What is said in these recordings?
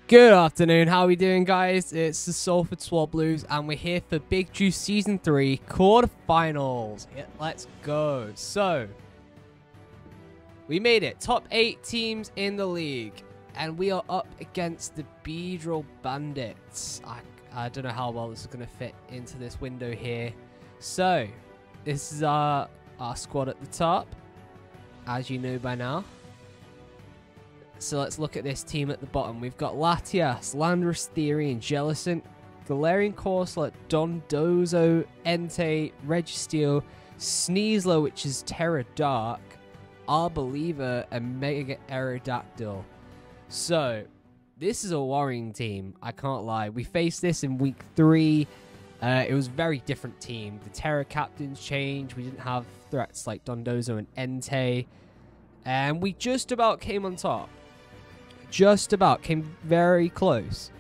Good afternoon, how are we doing, guys? It's the Salford Swablus, and we're here for Big Juice Season 3 quarterfinals. Yeah, let's go. So, we made it. Top 8 teams in the league, and we are up against the Beedrill Bandits. I don't know how well this is going to fit into this window here. So, this is our squad at the top, as you know by now. So let's look at this team at the bottom. We've got Latias, Landorus, Therian, Jellicent, Galarian Corsola, Dondozo, Entei, Registeel, Sneasler, which is Terra Dark, Arboliva, and Mega Aerodactyl. So, this is a worrying team, I can't lie. We faced this in week 3. It was a very different team. The Terra captains changed. We didn't have threats like Dondozo and Entei. And we just about came on top. Just about. Came very close.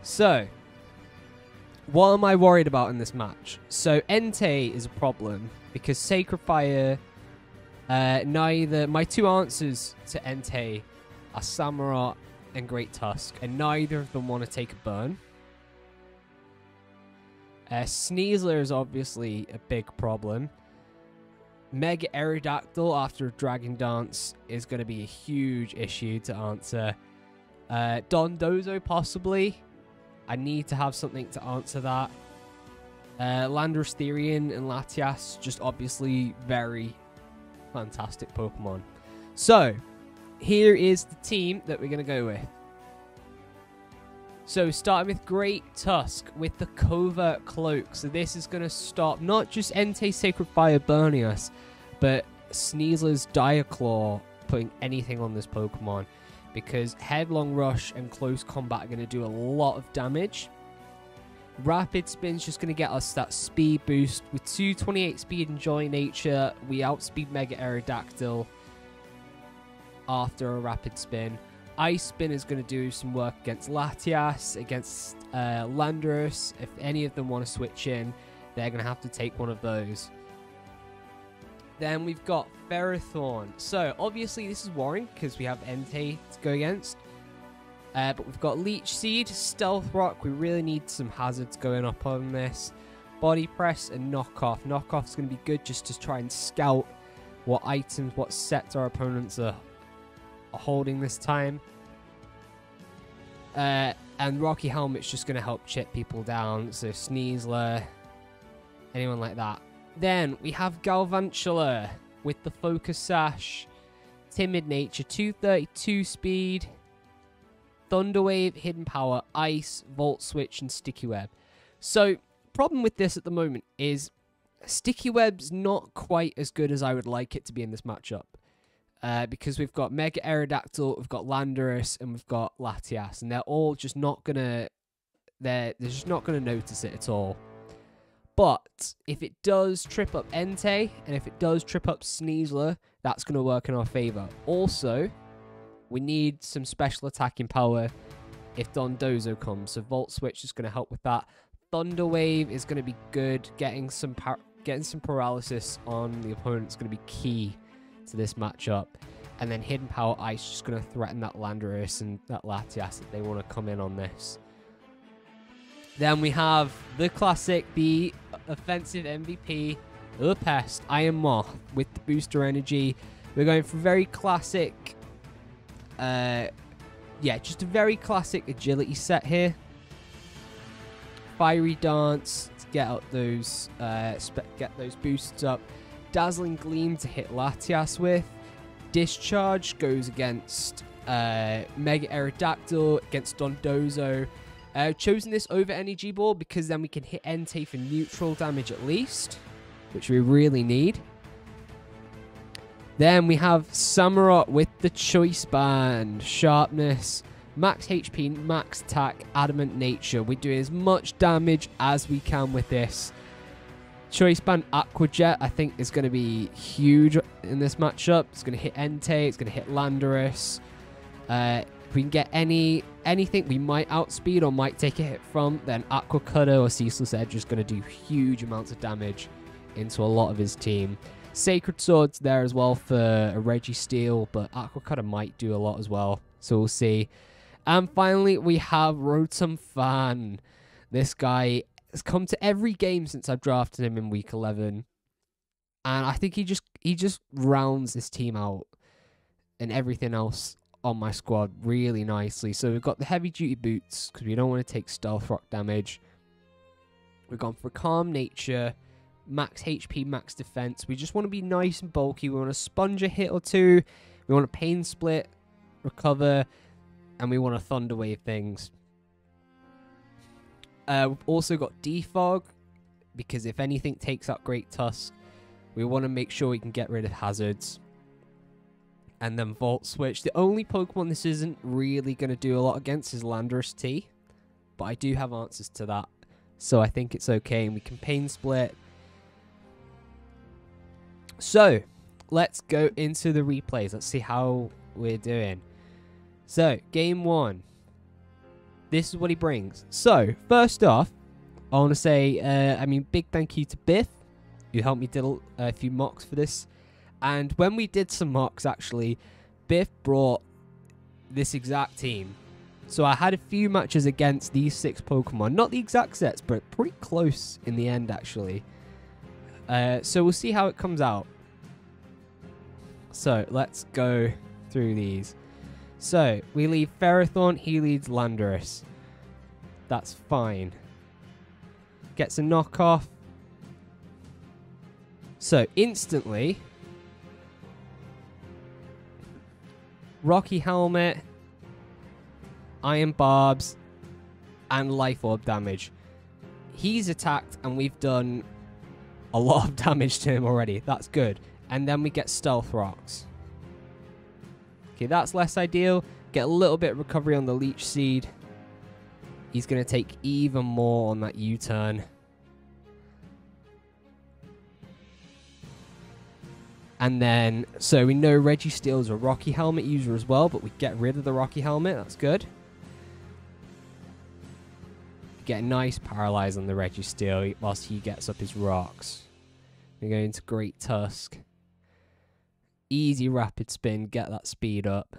So, what am I worried about in this match? So, Entei is a problem because Sacred Fire, neither... My two answers to Entei are Samurott and Great Tusk, and neither of them want to take a burn. Sneasler is obviously a big problem. Mega Aerodactyl after Dragon Dance is going to be a huge issue to answer. Dondozo possibly. I need to have something to answer that. Landorus, Therian, and Latias, just obviously very fantastic Pokemon. So, here is the team that we're going to go with. So, starting with Great Tusk with the Covert Cloak. So, this is going to stop not just Entei Sacred Fire burning us, but Sneasler's Dire Claw putting anything on this Pokemon. Because Headlong Rush and Close Combat are going to do a lot of damage. Rapid Spin's just going to get us that speed boost. With 228 speed and Jolly Nature, we outspeed Mega Aerodactyl after a Rapid Spin. Ice Spin is going to do some work against Latias, against Landorus. If any of them want to switch in, they're going to have to take one of those. Then we've got Ferrothorn. So, obviously, this is worrying because we have Entei to go against. But we've got Leech Seed, Stealth Rock. We really need some hazards going up on this. Body Press and Knock Off. Knock Off is going to be good just to try and scout what items, what sets our opponents are holding this time. And Rocky Helmet's just going to help chip people down. So Sneasler, anyone like that. Then we have Galvantula with the Focus Sash, Timid Nature, 232 speed, Thunder Wave, Hidden Power, Ice, Volt Switch, and Sticky Web. So, problem with this at the moment is Sticky Web's not quite as good as I would like it to be in this matchup. Because we've got Mega Aerodactyl, we've got Landorus, and we've got Latias, and they're all just not gonna... They're just not gonna notice it at all. But if it does trip up Entei, and if it does trip up Sneasler, that's going to work in our favor. Also, we need some special attacking power if Dondozo comes. So Volt Switch is going to help with that. Thunder Wave is going to be good. Getting some paralysis on the opponent is going to be key to this matchup. And then Hidden Power Ice is just going to threaten that Landorus and that Latias if they want to come in on this. Then we have the classic, the offensive MVP, the Pest, Iron Moth with the booster energy. We're going for very classic, just a very classic agility set here. Fiery Dance to get out those, get those boosts up. Dazzling Gleam to hit Latias with. Discharge goes against Mega Aerodactyl, against Dondozo. Chosen this over Energy Ball because then we can hit Entei for neutral damage at least, which we really need. Then we have Samurott with the Choice Band, Sharpness, Max HP, Max Attack, Adamant Nature. We're doing as much damage as we can with this. Choice Band Aqua Jet, I think, is going to be huge in this matchup. It's going to hit Entei, it's going to hit Landorus. If we can get anything we might outspeed or might take a hit from, then Aqua Cutter or Ceaseless Edge is going to do huge amounts of damage into a lot of his team. Sacred Sword's there as well for a Registeel, but Aqua Cutter might do a lot as well, so we'll see. And finally, we have Rotom Fan. This guy has come to every game since I've drafted him in week 11. And I think he just rounds this team out and everything else on my squad really nicely. So we've got the heavy duty boots because we don't want to take stealth rock damage. We've gone for calm nature, max HP, max defense. We just want to be nice and bulky. We want to sponge a hit or two. We want to pain split, recover, and we want to thunder wave things. We've also got defog because if anything takes out Great Tusk, we want to make sure we can get rid of hazards. And then Volt Switch. The only Pokemon this isn't really going to do a lot against is Landorus T. But I do have answers to that. So I think it's okay. And we can Pain Split. So, let's go into the replays. Let's see how we're doing. So, game 1. This is what he brings. So, first off, I want to say, big thank you to Biff, who helped me do a few mocks for this. And when we did some mocks, actually, Biff brought this exact team. So I had a few matches against these 6 Pokemon. Not the exact sets, but pretty close in the end, actually. So we'll see how it comes out. So let's go through these. So we leave Ferrothorn, he leads Landorus. That's fine. Gets a knockoff. So instantly, Rocky Helmet, Iron Barbs, and Life Orb damage. He's attacked, and we've done a lot of damage to him already. That's good. And then we get Stealth Rocks. Okay, that's less ideal. Get a little bit of recovery on the Leech Seed. He's going to take even more on that U-turn. And then, so we know Registeel is a Rocky Helmet user as well, but we get rid of the Rocky Helmet. That's good. Get a nice Paralyze on the Registeel whilst he gets up his rocks. We go into Great Tusk. Easy Rapid Spin, get that speed up.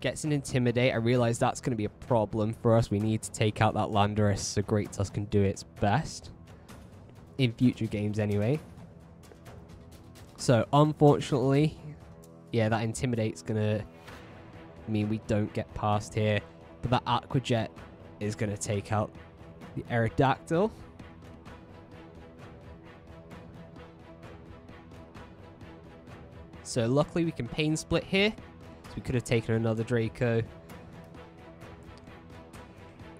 Gets an Intimidate. I realize that's going to be a problem for us. We need to take out that Landorus so Great Tusk can do its best. In future games anyway. So, unfortunately, yeah, that Intimidate's going to mean we don't get past here. But that Aqua Jet is going to take out the Aerodactyl. So, luckily, we can Pain Split here. So, we could have taken another Draco.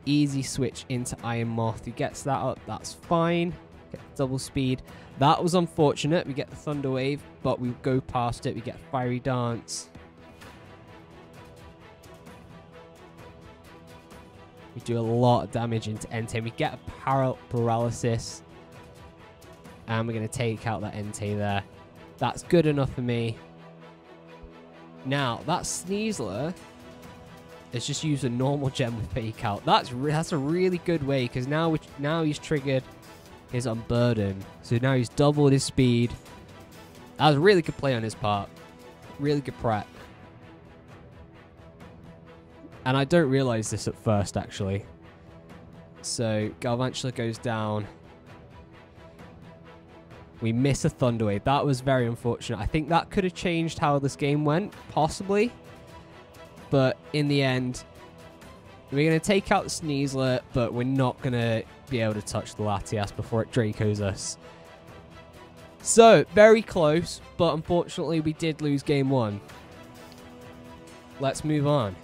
Easy switch into Iron Moth. Who gets that up? That's fine. Get double speed. That was unfortunate. We get the Thunder Wave, but we go past it. We get Fiery Dance. We do a lot of damage into Entei. We get a Paralysis. And we're going to take out that Entei there. That's good enough for me. Now, that Sneasler has just used a normal gem with Fake Out. That's a really good way, because now he's triggered his Unburden. So now he's doubled his speed. That was a really good play on his part. Really good prep. And I don't realize this at first, actually. So Galvantula goes down. We miss a Thunder Wave. That was very unfortunate. I think that could have changed how this game went, possibly. But in the end, we're going to take out the Sneasler, but we're not going to be able to touch the Latias before it Dracos us. So, very close, but unfortunately we did lose game 1. Let's move on.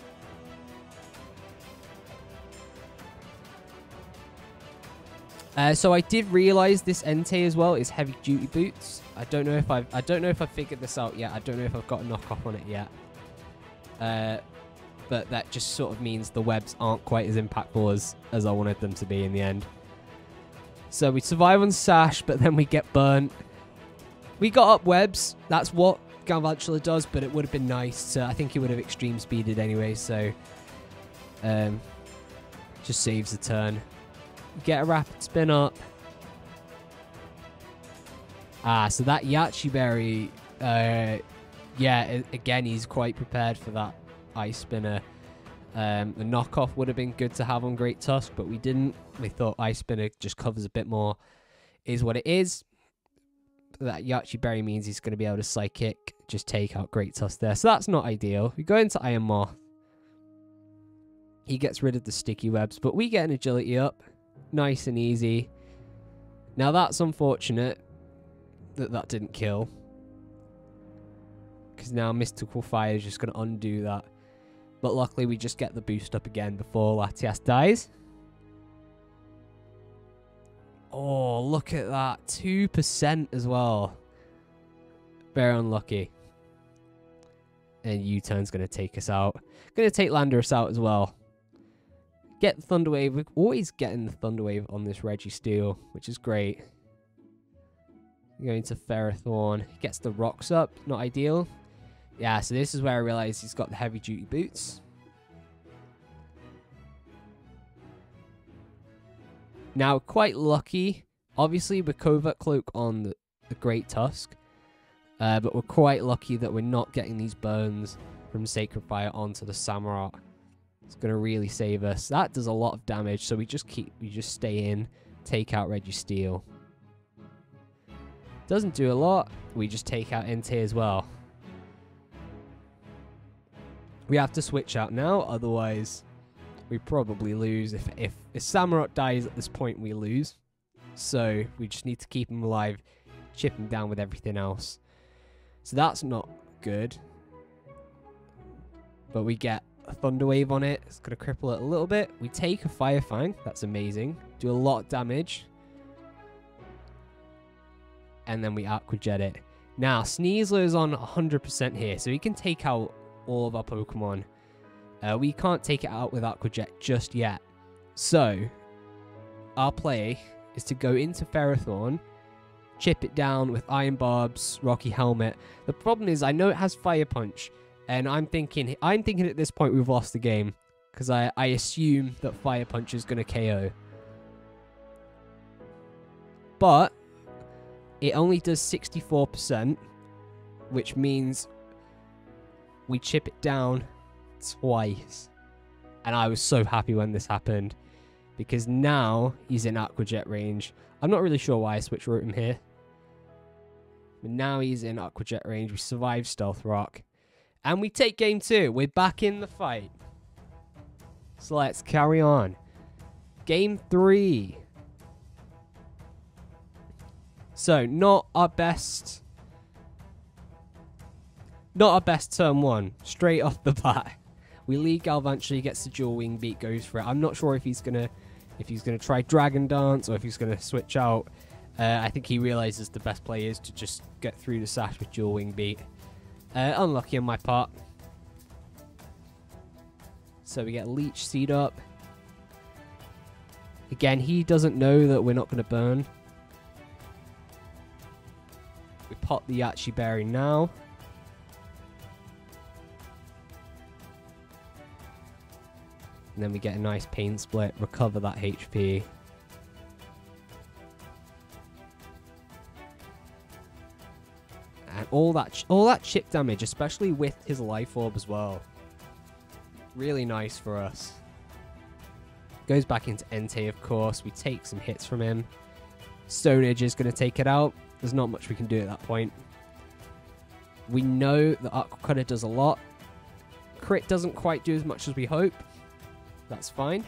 So I did realize this Entei as well is heavy duty boots. I don't know if I've figured this out yet. I don't know if I've got a knockoff on it yet. But that just sort of means the webs aren't quite as impactful as I wanted them to be in the end. So we survive on Sash, but then we get burnt. We got up webs. That's what Galvantula does, but it would have been nice to... I think he would have extreme speeded anyway, so... just saves the turn. Get a rapid spin up. Ah, so that Yachi Berry yeah, again, he's quite prepared for that Ice Spinner. The knockoff would have been good to have on Great Tusk, but we didn't. We thought Ice Spinner just covers a bit more. Is what it is. That Yachi Berry means he's going to be able to Psychic, just take out Great Tusk there. So that's not ideal. We go into Iron Moth. He gets rid of the sticky webs, but we get an agility up. Nice and easy. Now that's unfortunate that that didn't kill. Because now Mystical Fire is just going to undo that. But luckily we just get the boost up again before Latias dies. Oh, look at that. 2% as well. Very unlucky. And U-turn's going to take us out. Going to take Landorus out as well. Get the Thunder Wave. We're always getting the Thunder Wave on this Registeel, which is great. Going to Ferrothorn. Gets the rocks up. Not ideal. Yeah, so this is where I realize he's got the heavy duty boots. Now, quite lucky. Obviously, we're Covert Cloak on the Great Tusk. But we're quite lucky that we're not getting these burns from Sacred Fire onto the Samurott. It's going to really save us. That does a lot of damage, so we just stay in, take out Registeel. Doesn't do a lot. We just take out Entei as well. We have to switch out now, otherwise we probably lose. If Samurott dies at this point, we lose. So we just need to keep him alive, chip him down with everything else. So that's not good. But we get a Thunder Wave on it. It's going to cripple it a little bit. We take a Fire Fang. That's amazing. Do a lot of damage. And then we Aqua Jet it. Now, Sneasler is on 100% here, so he can take out all of our Pokemon. We can't take it out with Aqua Jet just yet. So, our play is to go into Ferrothorn, chip it down with Iron Barbs, Rocky Helmet. The problem is, I know it has Fire Punch, and I'm thinking at this point we've lost the game, because I assume that Fire Punch is going to KO. But it only does 64%, which means we chip it down twice. And I was so happy when this happened, because now he's in Aqua Jet range. I'm not really sure why I switch route him here. But now he's in Aqua Jet range. We survive Stealth Rock. And we take game 2. We're back in the fight. So let's carry on. Game 3. So, not our best turn 1, straight off the bat. We lead Galvantry, gets the dual wing beat, goes for it. I'm not sure if he's gonna try Dragon Dance or if he's gonna switch out. I think he realizes the best play is to just get through the sash with dual wing beat. Unlucky on my part. So we get Leech Seed up. Again, he doesn't know that we're not gonna burn. We pop the Yachi Berry now. And then we get a nice Pain Split, recover that HP. And all that chip damage, especially with his Life Orb as well. Really nice for us. Goes back into Entei, of course. We take some hits from him. Stone Edge is going to take it out. There's not much we can do at that point. We know that Aqua Cutter does a lot. Crit doesn't quite do as much as we hope. That's fine.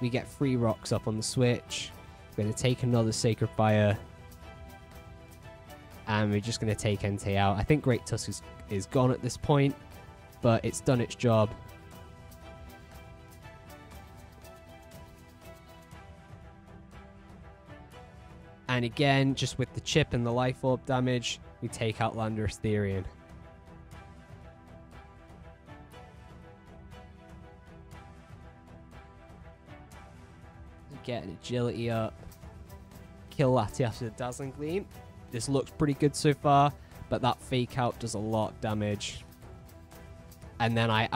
We get 3 rocks up on the switch. We're going to take another Sacred Fire. And we're just going to take Entei out. I think Great Tusk is gone at this point, but it's done its job. And again, just with the chip and the Life Orb damage, we take out Landorus Therian. Get an agility up. Kill Latias with a Dazzling Gleam. This looks pretty good so far, but that Fake Out does a lot of damage. And then I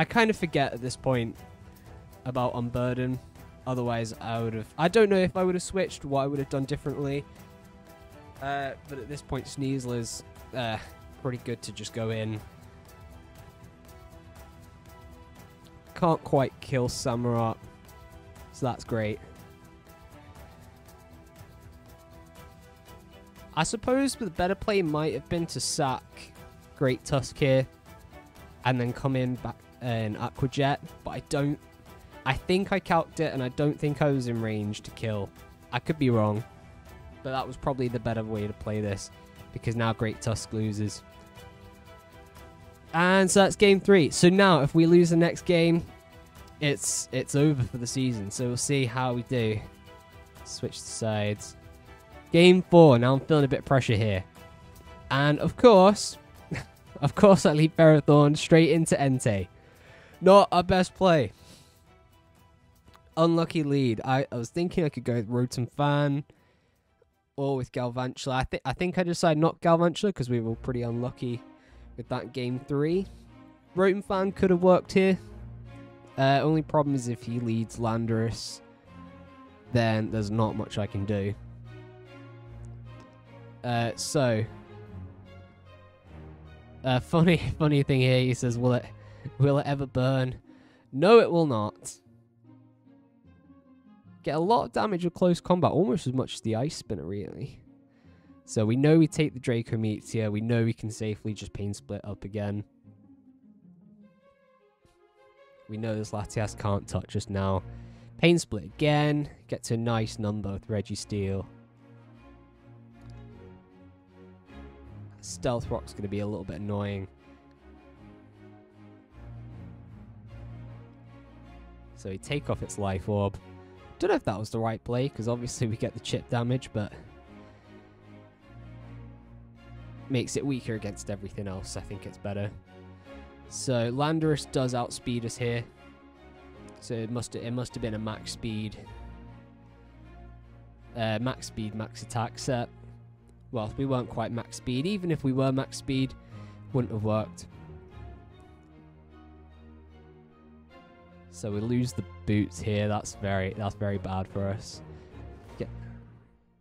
kind of forget at this point about Unburden. Otherwise, I don't know if I would have switched, what I would have done differently. But at this point, Sneasler's pretty good to just go in. Can't quite kill Samurott, so that's great. I suppose the better play might have been to sack Great Tusk here and then come in back in Aquajet, but I don't. I think I calced it and I don't think I was in range to kill. I could be wrong, but that was probably the better way to play this because now Great Tusk loses. And so that's game 3. So now if we lose the next game, it's over for the season. So we'll see how we do. Switch the sides. Game 4. Now I'm feeling a bit of pressure here. And of course, I lead Ferrothorn straight into Entei. Not our best play. Unlucky lead. I was thinking I could go with Rotom Fan or with Galvantula. I think I decided not Galvantula because we were pretty unlucky with that game 3. Rotom Fan could have worked here. Only problem is if he leads Landorus, then there's not much I can do. Funny thing here, he says, will it ever burn? No, it will not. Get a lot of damage with close combat, almost as much as the Ice Spinner, really. So we know we take the Draco Meteor. We know we can safely just Pain Split up again. We know this Latias can't touch us now. Pain Split again. Get to a nice number with Registeel. Stealth Rock's going to be a little bit annoying. So we take off its Life Orb. Don't know if that was the right play, because obviously we get the chip damage, but makes it weaker against everything else. I think it's better. So Landorus does outspeed us here. So it must have been a max speed, max attack set. Well, we weren't quite max speed. Even if we were max speed, wouldn't have worked. So we lose the boots here. That's very bad for us.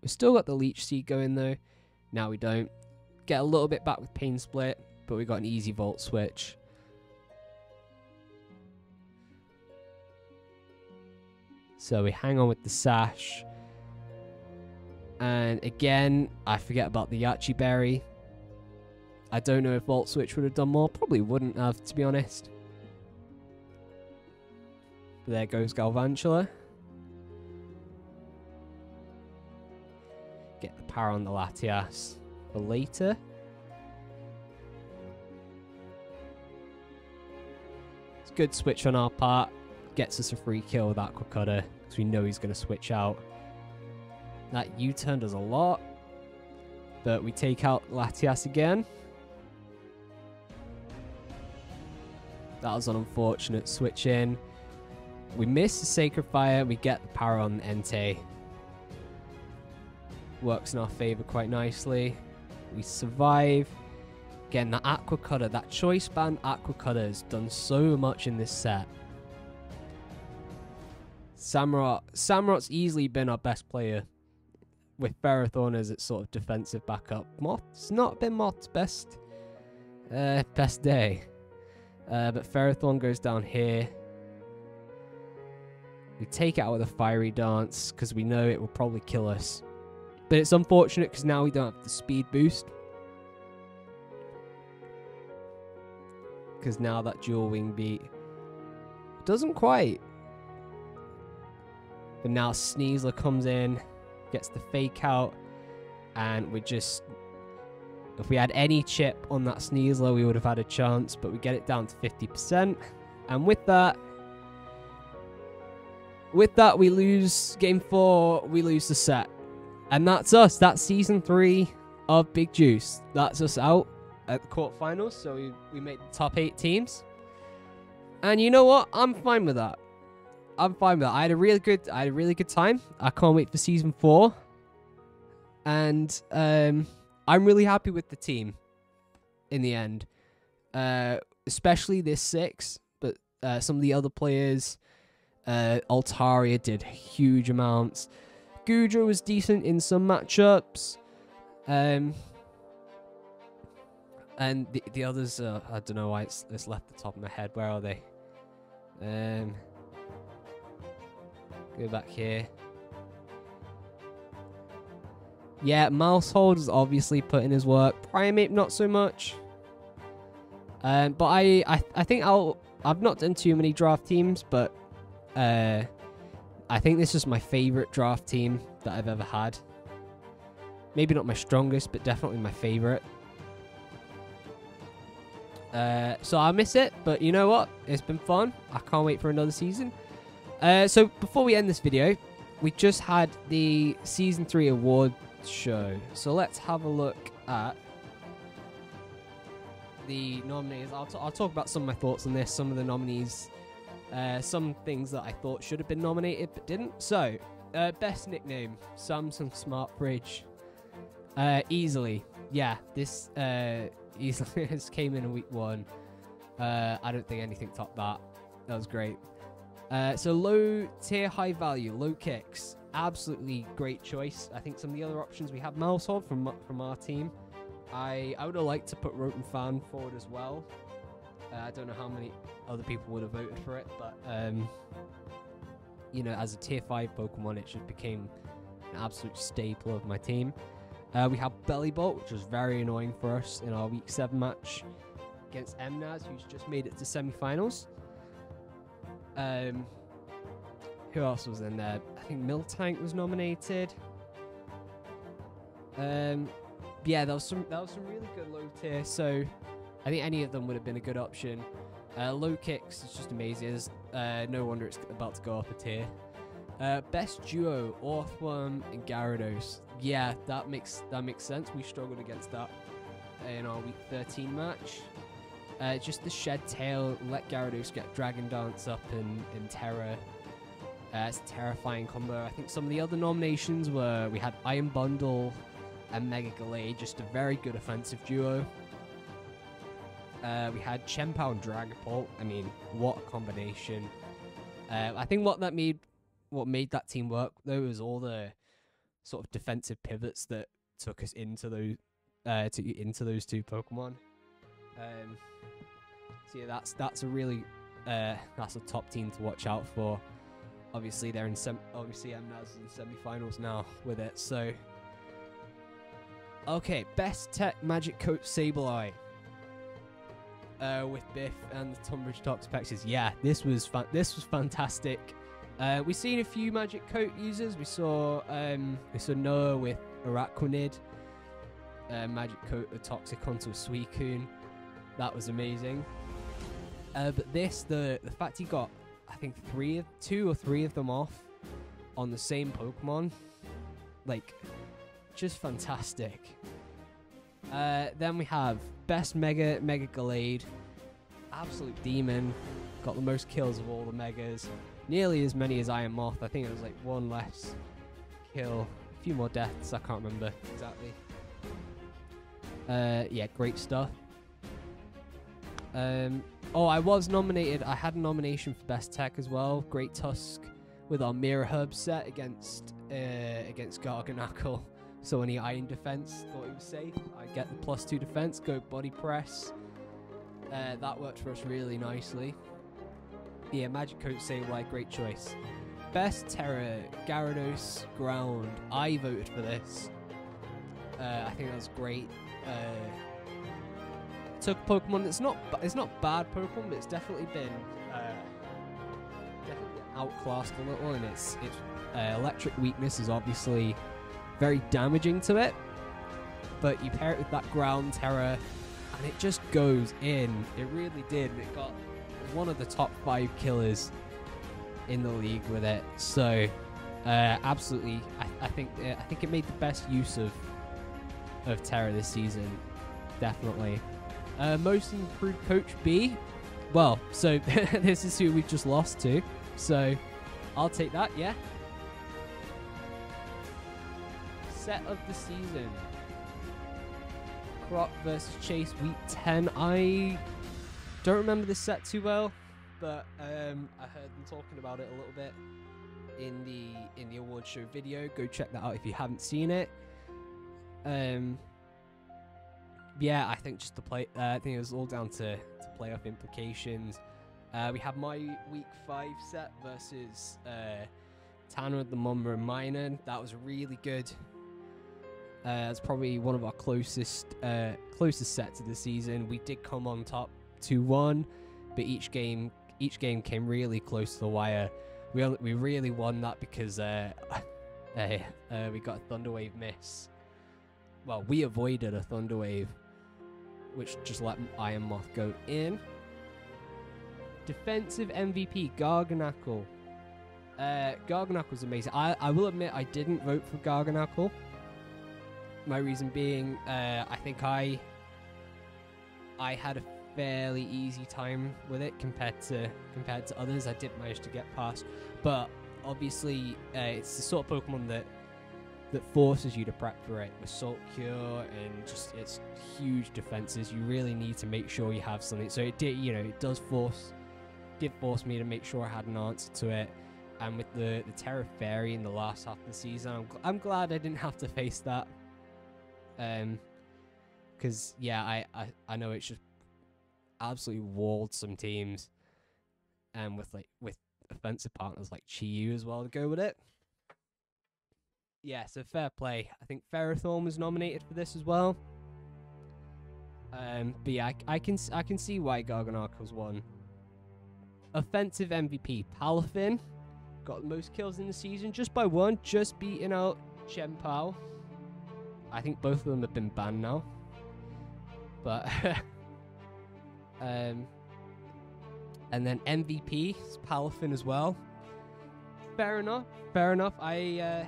We still got the Leech Seed going though. Now we don't. Get a little bit back with Pain Split, but we got an easy Volt Switch. So we hang on with the Sash. And again, I forget about the Yachi Berry. I don't know if Volt Switch would have done more. Probably wouldn't have, to be honest. But there goes Galvantula. Get the power on the Latias for later. It's a good switch on our part. Gets us a free kill with Aqua Cutter, because we know he's going to switch out. That U-turn does a lot. But we take out Latias again. That was an unfortunate switch in. We miss the Sacred Fire. We get the power on Entei. Works in our favor quite nicely. We survive. Again, that Aqua Cutter, that Choice Band Aqua Cutter has done so much in this set. Samurott's easily been our best player, with Ferrothorn as its sort of defensive backup. Moth's not been Moth's best day. But Ferrothorn goes down here. We take it out with a Fiery Dance, because we know it will probably kill us. But it's unfortunate, because now we don't have the speed boost. Because now that dual wing beat doesn't quite. But now Sneasler comes in, gets the fake out, and we just, if we had any chip on that Sneasler, we would have had a chance, but we get it down to 50%. And with that, we lose game 4, we lose the set. And that's us. That's season 3 of Big Juice. That's us out at the quarterfinals, so we made the top 8 teams. And you know what? I'm fine with that. I'm fine with that. I had a really good time. I can't wait for season 4. And I'm really happy with the team in the end. Especially this 6, but some of the other players, Altaria did huge amounts. Gudra was decent in some matchups. And the others, I don't know why it's left the top of my head. Where are they? Go back here. Yeah, Mousehold's obviously put in his work. Primate, not so much. But I think I've not done too many draft teams, but I think this is my favorite draft team that I've ever had. Maybe not my strongest, but definitely my favorite. So I miss it, but you know what? It's been fun. I can't wait for another season. So before we end this video, we just had the Season 3 award show. So let's have a look at the nominees. I'll talk about some of my thoughts on this, some of the nominees, some things that I thought should have been nominated but didn't. So, best nickname, Samsung Smart Fridge. Easily. Yeah, this easily has came in week 1. I don't think anything topped that. That was great. So low tier, high value, low kicks. Absolutely great choice. I think some of the other options we have Mousehold from our team. I would have liked to put Roten Fan forward as well. I don't know how many other people would have voted for it, but you know, as a tier 5 Pokemon, it just became an absolute staple of my team. We have Bellybolt, which was very annoying for us in our week 7 match against Mnaz, who's just made it to semi-finals. Who else was in there? I think Miltank was nominated. Yeah, there was some really good low tier, so I think any of them would have been a good option. Low kicks is just amazing. No wonder it's about to go up a tier. Best duo, Orthworm and Gyarados. Yeah, that makes sense. We struggled against that in our week 13 match. Just the Shed Tail, let Gyarados get Dragon Dance up in Terra. It's a terrifying combo. I think some of the other nominations were, we had Iron Bundle and Mega Gallade, just a very good offensive duo. We had Chempao and Dragapult. I mean, what a combination. I think what made that team work though was all the sort of defensive pivots that took us into those two Pokemon. So yeah, that's a really that's a top team to watch out for. Obviously they're in obviously Mnaz in semi-finals now with it. So okay, best tech Magic Coat Sableye. With Biff and the Tunbridge Toxapex. Yeah, this was fantastic. We've seen a few Magic Coat users. We saw Noah with Araquanid. Magic Coat a Toxic onto a Suicune. That was amazing. But this, the fact he got, I think 2 or 3 of them off on the same Pokemon, like, just fantastic. Then we have best Mega Gallade. Absolute demon. Got the most kills of all the Megas. Nearly as many as Iron Moth. I think it was like 1 less kill. A few more deaths. I can't remember exactly. Yeah, great stuff. Oh, I was nominated. I had a nomination for best tech as well. Great Tusk with our Mirror Herb set against Garganacl. So any iron defense, thought it was safe. I get the +2 defense, go body press. That worked for us really nicely. Yeah, Magic Coat Sableye, great choice. Best Terra, Gyarados, Ground. I voted for this. I think that was great. Took a Pokemon that's not bad Pokemon, but it's definitely been outclassed a little, and its electric weakness is obviously very damaging to it, but you pair it with that Ground Terra and it just goes in. It really did. It got one of the top 5 killers in the league with it. So absolutely, I think it made the best use of Terra this season, definitely. Most improved coach B. Well, so this is who we've just lost to, so I'll take that. Yeah. Set of the season. Croc versus Chase week 10. I don't remember this set too well, but I heard them talking about it a little bit in the award show video. Go check that out if you haven't seen it. yeah, I think just to play. I think it was all down to playoff implications. We have my week 5 set versus Tanner at the Mumber and Minor. That was really good. It's probably one of our closest sets of the season. We did come on top 2-1, but each game came really close to the wire. We really won that because we got a Thunderwave miss. Well, we avoided a Thunderwave, which just let Iron Moth go in. Defensive MVP, Garganackle. Garganackle's amazing. I will admit I didn't vote for Garganackle. My reason being, I think I had a fairly easy time with it compared to others. I did manage to get past, but obviously it's the sort of Pokemon that forces you to prep for it with Salt Cure and just its huge defenses. You really need to make sure you have something. So it did, it did force me to make sure I had an answer to it. And with the Terra Fairy in the last half of the season, I'm glad I didn't have to face that. Because yeah, I know it's just absolutely walled some teams, and with offensive partners like Chi-Yu as well to go with it. Yeah, so fair play. I think Ferrothorn was nominated for this as well. But yeah, I can see why Garganacle's won. Offensive MVP, Palafin got the most kills in the season just by 1, just beating out Chien-Pao. I think both of them have been banned now. But and then MVP is Palafin as well. Fair enough. I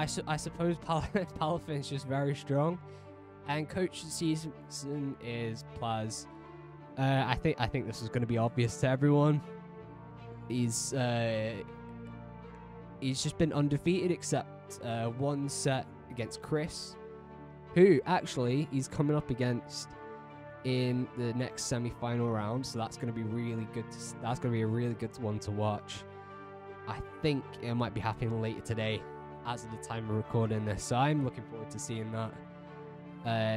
suppose Palafin's just very strong. And coach of the season is Plaz. I think this is going to be obvious to everyone. He's just been undefeated except one set against Chris, who actually he's coming up against in the next semi-final round. So that's going to be really good. That's going to be a really good one to watch. I think it might be happening later today, as of the time of recording this. So I'm looking forward to seeing that.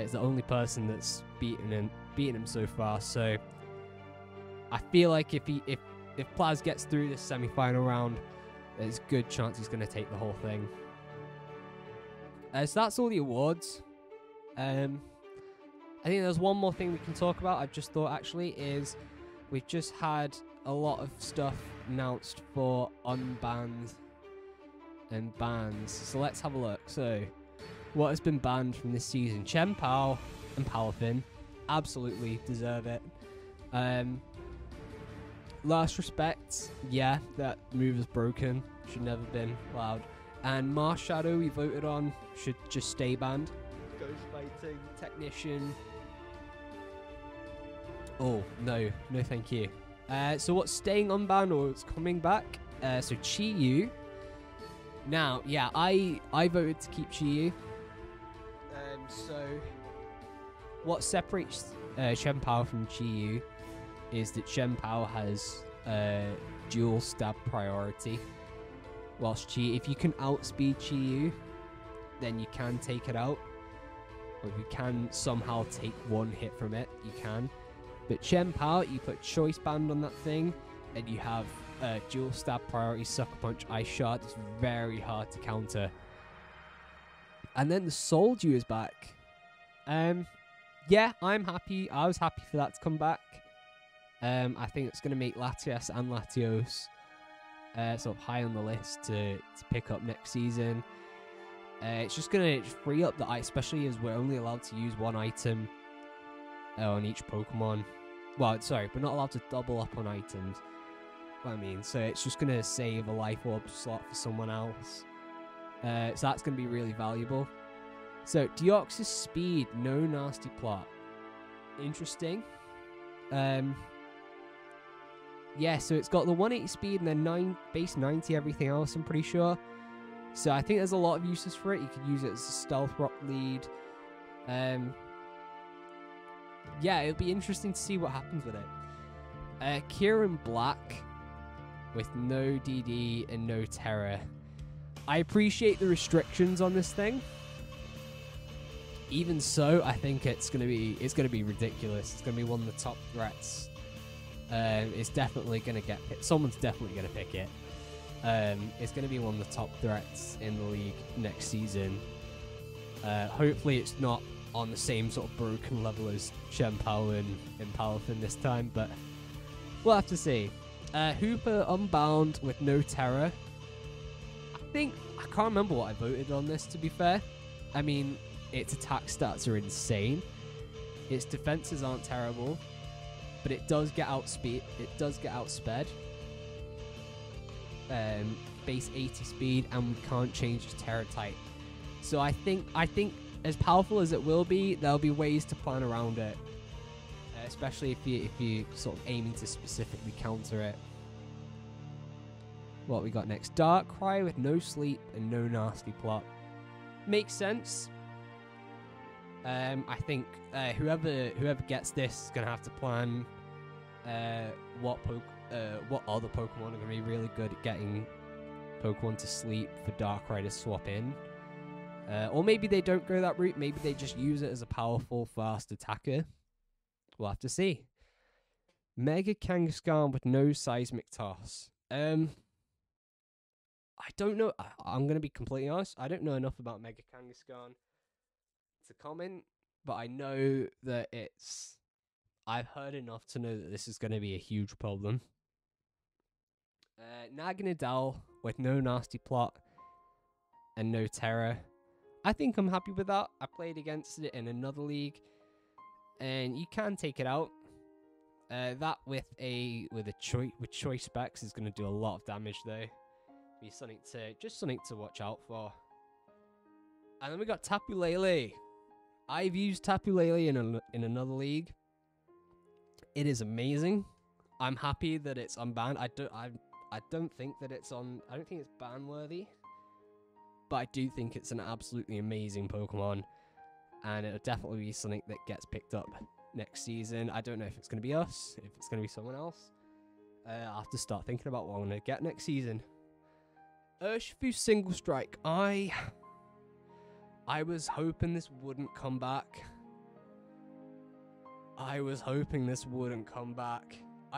It's the only person that's beaten him so far. So I feel like if Plaz gets through this semi-final round, there's a good chance he's going to take the whole thing. So that's all the awards. I think there's one more thing we can talk about. I've just thought actually is we've just had a lot of stuff announced for unbanned and bans. So let's have a look. So what has been banned from this season? Chien-Pao and Palafin absolutely deserve it. Last Respect, yeah, that move is broken. Should never been allowed. And Marshadow we voted on should just stay banned. Ghost Fighting, Technician. Oh, no thank you. So what's staying unbanned or it's coming back? So Chi-Yu. Now, yeah, I voted to keep Chi-Yu. So what separates Chien-Pao from Chi-Yu is that Chien-Pao has dual stab priority, whilst if you can outspeed Chi-Yu, then you can take it out, or if you can somehow take one hit from it, you can. But Chien-Pao, you put Choice Band on that thing, and you have dual stab priority, Sucker Punch, Ice Shard. It's very hard to counter. And then the Soldew is back. Yeah, I'm happy. I was happy for that to come back. I think it's going to make Latias and Latios sort of high on the list to pick up next season. It's just going to free up the item, especially as we're only allowed to use one item on each Pokemon. Well, sorry, we're not allowed to double up on items. What I mean, so it's just going to save a Life Orb slot for someone else. So that's going to be really valuable. So Deoxys Speed, no nasty plot. Interesting. Yeah, so it's got the 180 speed and then base 90 everything else, I'm pretty sure. So I think there's a lot of uses for it. You could use it as a stealth rock lead. Yeah, it'll be interesting to see what happens with it. Kieran Black with no DD and no Terror. I appreciate the restrictions on this thing. even so, I think it's gonna be ridiculous. It's gonna be one of the top threats. It's definitely gonna get picked. Someone's definitely gonna pick it. It's gonna be one of the top threats in the league next season. Hopefully, it's not on the same sort of broken level as Shenpao and Impalafin this time, but we'll have to see. Hooper Unbound with no terror. I can't remember what I voted on this, to be fair. I mean, its attack stats are insane. Its defenses aren't terrible, but it does get outspeed. It does get outsped. Base 80 speed, and we can't change its terror type. So I think as powerful as it will be, there'll be ways to plan around it, especially if you sort of aiming to specifically counter it. What we got next? Darkrai with no sleep and no nasty plot. Makes sense. I think whoever gets this is gonna have to plan what other Pokemon are gonna be really good at getting Pokemon to sleep for Darkrai to swap in. Or maybe they don't go that route. Maybe they just use it as a powerful, fast attacker. We'll have to see. Mega Kangaskhan with no Seismic Toss. I don't know. I'm going to be completely honest. I don't know enough about Mega Kangaskhan to comment, but I know that I've heard enough to know that this is going to be a huge problem. Naganadel with no nasty plot and no terror. I think I'm happy with that. I played against it in another league, and you can take it out. That with choice specs is going to do a lot of damage though. Be something to watch out for. And then we got Tapu Lele. I've used Tapu Lele in another league. It is amazing. I'm happy that it's unbanned. I don't think it's ban worthy. But I do think it's an absolutely amazing Pokemon, and it'll definitely be something that gets picked up next season. I don't know if it's going to be us, if it's going to be someone else. I'll have to start thinking about what I'm going to get next season. Urshifu Single Strike. I was hoping this wouldn't come back. I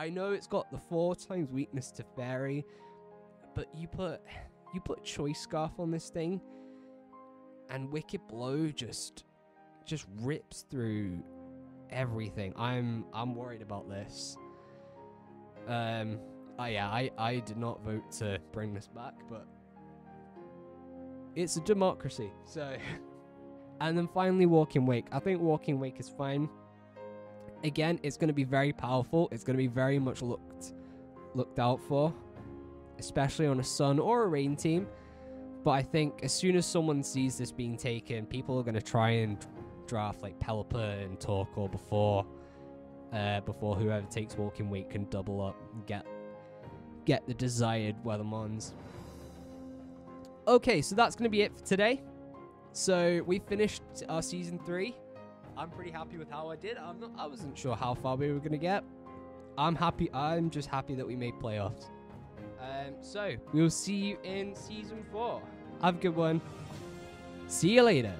know it's got the 4 times weakness to Fairy, but you put Choice Scarf on this thing, and Wicked Blow just rips through everything. I'm worried about this. I did not vote to bring this back, but it's a democracy. So, and then finally Walking Wake. I think Walking Wake is fine. Again, it's going to be very powerful. It's going to be very much looked out for, especially on a Sun or a Rain team. But I think as soon as someone sees this being taken, people are going to try and draft like Pelipper and Torkoal before whoever takes Walking Wake can double up and get the desired Weathermons. Okay, so that's going to be it for today. So we finished our season 3. I'm pretty happy with how I did. I wasn't sure how far we were going to get. I'm happy. I'm just happy that we made playoffs. So we will see you in season 4. Have a good one. See you later.